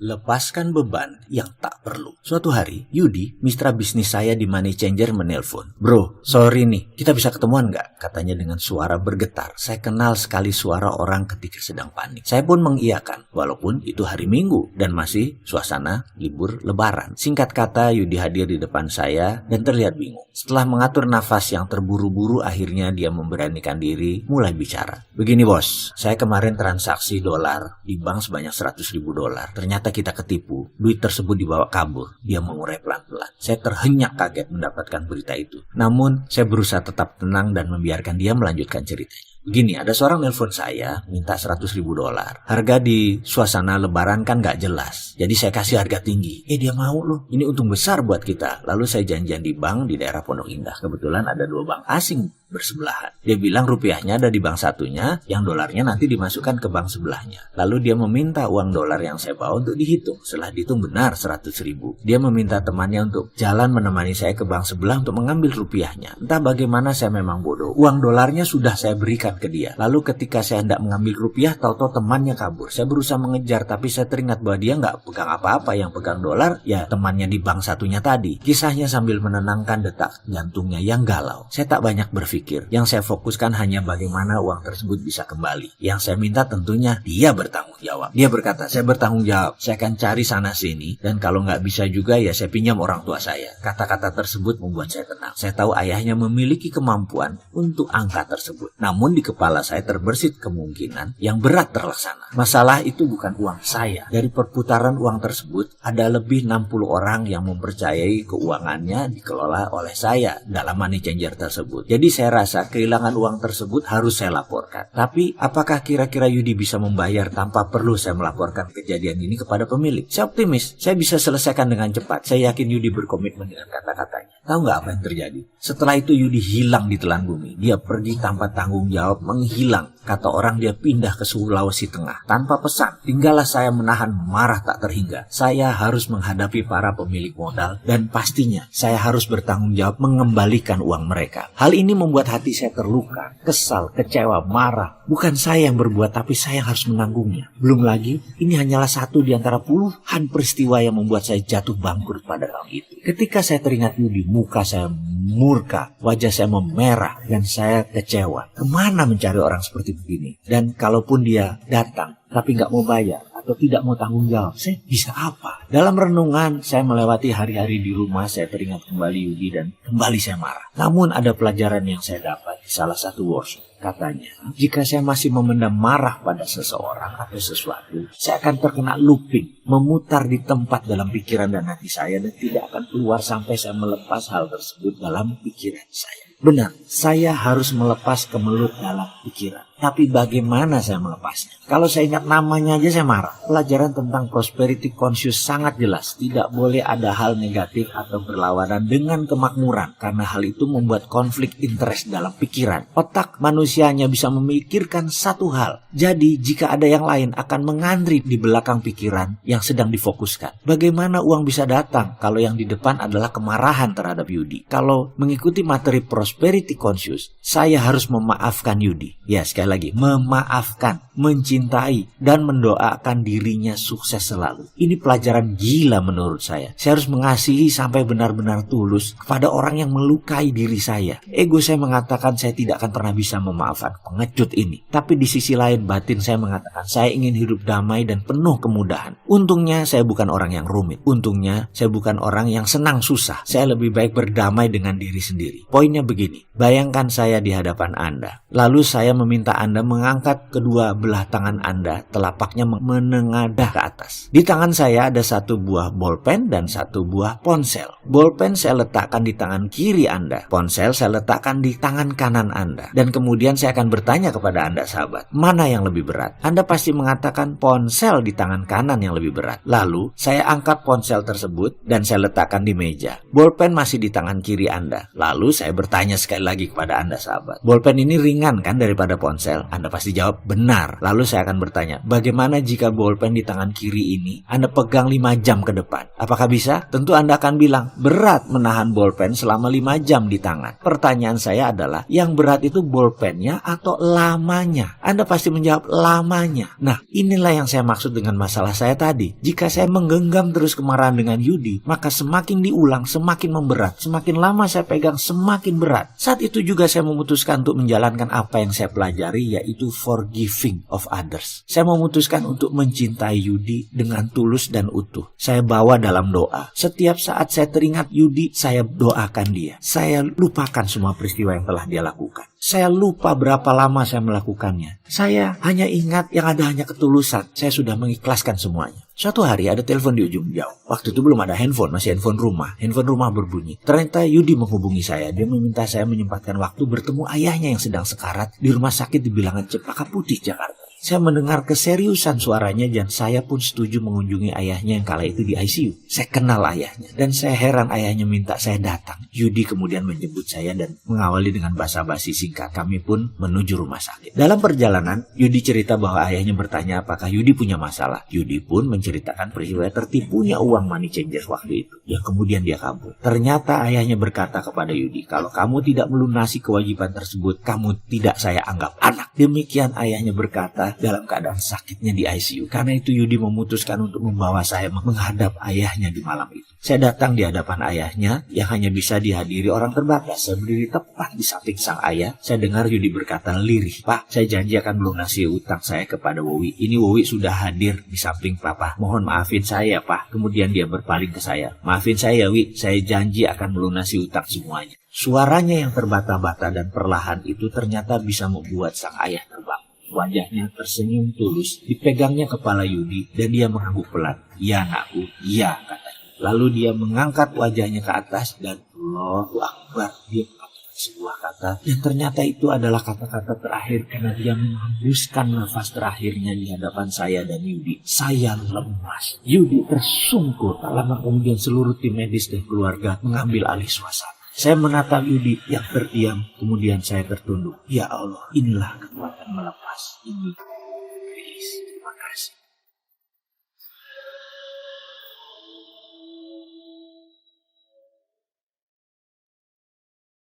Lepaskan beban yang tak perlu. Suatu hari, Yudi, mitra bisnis saya di Money Changer menelpon. "Bro, sorry nih, kita bisa ketemuan nggak?" Katanya dengan suara bergetar. Saya kenal sekali suara orang ketika sedang panik. Saya pun mengiyakan, walaupun itu hari Minggu dan masih suasana libur lebaran. Singkat kata, Yudi hadir di depan saya dan terlihat bingung. Setelah mengatur nafas yang terburu-buru, akhirnya dia memberanikan diri mulai bicara. "Begini bos, saya kemarin transaksi dolar di bank sebanyak $100.000. Ternyata kita ketipu, duit tersebut dibawa kabur." Dia mengurai pelan-pelan. Saya terhenyak kaget mendapatkan berita itu. Namun, saya berusaha tetap tenang dan membiarkan dia melanjutkan ceritanya. "Begini, ada seorang nelpon saya minta $100.000. Harga di suasana lebaran kan gak jelas. Jadi saya kasih harga tinggi. Dia mau loh. Ini untung besar buat kita. Lalu saya janjian di bank di daerah Pondok Indah. Kebetulan ada 2 bank asing bersebelahan. Dia bilang rupiahnya ada di bank satunya, yang dolarnya nanti dimasukkan ke bank sebelahnya. Lalu dia meminta uang dolar yang saya bawa untuk dihitung. Setelah dihitung benar 100.000. Dia meminta temannya untuk jalan menemani saya ke bank sebelah untuk mengambil rupiahnya. Entah bagaimana saya memang bodoh. Uang dolarnya sudah saya berikan ke dia. Lalu ketika saya hendak mengambil rupiah, tahu-tahu temannya kabur. Saya berusaha mengejar, tapi saya teringat bahwa dia nggak pegang apa-apa. Yang pegang dolar ya temannya di bank satunya tadi. Kisahnya sambil menenangkan detak jantungnya yang galau. Saya tak banyak berpikir. Yang saya fokuskan hanya bagaimana uang tersebut bisa kembali. Yang saya minta tentunya dia bertanggung jawab. Dia berkata, "Saya bertanggung jawab. Saya akan cari sana sini. Dan kalau nggak bisa juga ya saya pinjam orang tua saya." Kata-kata tersebut membuat saya tenang. Saya tahu ayahnya memiliki kemampuan untuk angka tersebut. Namun di kepala saya terbersit kemungkinan yang berat terlaksana. Masalah itu bukan uang saya. Dari perputaran uang tersebut, ada lebih 60 orang yang mempercayai keuangannya dikelola oleh saya dalam Money Changer tersebut. Jadi saya rasa kehilangan uang tersebut harus saya laporkan. Tapi apakah kira-kira Yudi bisa membayar tanpa perlu saya melaporkan kejadian ini kepada pemilik? Saya optimis, saya bisa selesaikan dengan cepat. Saya yakin Yudi berkomitmen dengan kata-katanya. Tahu nggak apa yang terjadi? Setelah itu Yudi hilang di telan bumi. Dia pergi tanpa tanggung jawab, menghilang. Kata orang dia pindah ke Sulawesi Tengah tanpa pesan. Tinggallah saya menahan marah tak terhingga. Saya harus menghadapi para pemilik modal dan pastinya saya harus bertanggung jawab mengembalikan uang mereka. Hal ini membuat hati saya terluka, kesal, kecewa, marah. Bukan saya yang berbuat, tapi saya yang harus menanggungnya. Belum lagi, ini hanyalah satu di antara puluhan peristiwa yang membuat saya jatuh bangkrut pada tahun itu. Ketika saya teringat Yudi, muka saya murka, wajah saya memerah, dan saya kecewa. Kemana mencari orang seperti begini? Dan kalaupun dia datang, tapi nggak mau bayar atau tidak mau tanggung jawab, saya bisa apa? Dalam renungan, saya melewati hari-hari di rumah, saya teringat kembali Yudi dan kembali saya marah. Namun ada pelajaran yang saya dapat di salah satu workshop. Katanya, jika saya masih memendam marah pada seseorang atau sesuatu, saya akan terkena looping, memutar di tempat dalam pikiran dan hati saya dan tidak akan keluar sampai saya melepas hal tersebut dalam pikiran saya. Benar, saya harus melepas kemelut dalam pikiran. Tapi bagaimana saya melepasnya? Kalau saya ingat namanya aja saya marah. Pelajaran tentang prosperity conscious sangat jelas. Tidak boleh ada hal negatif atau berlawanan dengan kemakmuran. Karena hal itu membuat konflik interest dalam pikiran. Otak manusia hanya bisa memikirkan satu hal. Jadi jika ada yang lain akan mengantri di belakang pikiran yang sedang difokuskan. Bagaimana uang bisa datang kalau yang di depan adalah kemarahan terhadap Yudi? Kalau mengikuti materi prosperity conscious, saya harus memaafkan Yudi. Ya, sekali lagi, memaafkan, mencintai, dan mendoakan dirinya sukses selalu. Ini pelajaran gila menurut saya. Saya harus mengasihi sampai benar-benar tulus kepada orang yang melukai diri saya. Ego saya mengatakan saya tidak akan pernah bisa memaafkan pengecut ini. Tapi di sisi lain batin saya mengatakan saya ingin hidup damai dan penuh kemudahan. Untungnya saya bukan orang yang rumit. Untungnya saya bukan orang yang senang susah. Saya lebih baik berdamai dengan diri sendiri. Poinnya begini, bayangkan saya di hadapan Anda. Lalu saya meminta Anda mengangkat kedua belah tangan Anda, telapaknya menengadah ke atas. Di tangan saya ada satu buah bolpen dan satu buah ponsel. Bolpen saya letakkan di tangan kiri Anda. Ponsel saya letakkan di tangan kanan Anda. Dan kemudian saya akan bertanya kepada Anda sahabat, mana yang lebih berat? Anda pasti mengatakan ponsel di tangan kanan yang lebih berat. Lalu saya angkat ponsel tersebut dan saya letakkan di meja. Bolpen masih di tangan kiri Anda. Lalu saya bertanya sekali lagi kepada Anda sahabat, bolpen ini ringan kan daripada ponsel? ponsel? Anda pasti jawab benar. Lalu saya akan bertanya, bagaimana jika bolpen di tangan kiri ini Anda pegang 5 jam ke depan? Apakah bisa? Tentu Anda akan bilang, berat menahan bolpen selama 5 jam di tangan. Pertanyaan saya adalah, yang berat itu bolpennya atau lamanya? Anda pasti menjawab lamanya. Nah, inilah yang saya maksud dengan masalah saya tadi. Jika saya menggenggam terus kemarahan dengan Yudi, maka semakin diulang, semakin memberat. Semakin lama saya pegang, semakin berat. Saat itu juga saya memutuskan untuk menjalankan apa yang saya pelajari, yaitu forgiving of others. Saya memutuskan untuk mencintai Yudi dengan tulus dan utuh. Saya bawa dalam doa. Setiap saat saya teringat Yudi, saya doakan dia. Saya lupakan semua peristiwa yang telah dia lakukan. Saya lupa berapa lama saya melakukannya. Saya hanya ingat yang ada hanya ketulusan. Saya sudah mengikhlaskan semuanya. Suatu hari ada telepon di ujung jauh. Waktu itu belum ada handphone, masih handphone rumah. Handphone rumah berbunyi. Ternyata Yudi menghubungi saya. Dia meminta saya menyempatkan waktu bertemu ayahnya yang sedang sekarat di rumah sakit di bilangan Cempaka Putih, Jakarta. Saya mendengar keseriusan suaranya dan saya pun setuju mengunjungi ayahnya yang kala itu di ICU. Saya kenal ayahnya dan saya heran ayahnya minta saya datang. Yudi kemudian menjemput saya dan mengawali dengan basa-basi singkat. Kami pun menuju rumah sakit. Dalam perjalanan, Yudi cerita bahwa ayahnya bertanya apakah Yudi punya masalah. Yudi pun menceritakan peristiwa tertipunya uang money changer waktu itu. Ya kemudian dia kabur. Ternyata ayahnya berkata kepada Yudi, kalau kamu tidak melunasi kewajiban tersebut, kamu tidak saya anggap anak. Demikian ayahnya berkata dalam keadaan sakitnya di ICU. Karena itu Yudi memutuskan untuk membawa saya menghadap ayahnya di malam itu. Saya datang di hadapan ayahnya yang hanya bisa dihadiri orang terbatas. Saya berdiri tepat di samping sang ayah. Saya dengar Yudi berkata lirih, Pak, saya janji akan melunasi utang saya kepada Wowi. Ini Wowi sudah hadir di samping Papa. Mohon maafin saya, Pak. Kemudian dia berpaling ke saya. Maafin saya, Wi. Saya janji akan melunasi utang semuanya. Suaranya yang terbata-bata dan perlahan itu ternyata bisa membuat sang ayah terbang. Wajahnya tersenyum tulus, dipegangnya kepala Yudi dan dia mengangguk pelan. Ya anakku, ya katanya. Lalu dia mengangkat wajahnya ke atas dan Allahu Akbar. Dia mengatakan sebuah kata dan ternyata itu adalah kata-kata terakhir karena dia menghembuskan nafas terakhirnya di hadapan saya dan Yudi. Saya lemas. Yudi tersungkur. Tak lama kemudian seluruh tim medis dan keluarga mengambil alih suasana. Saya menatap Yudi yang terdiam, kemudian saya tertunduk. Ya Allah, inilah kekuatan melepas. Ini rilis. Terima kasih.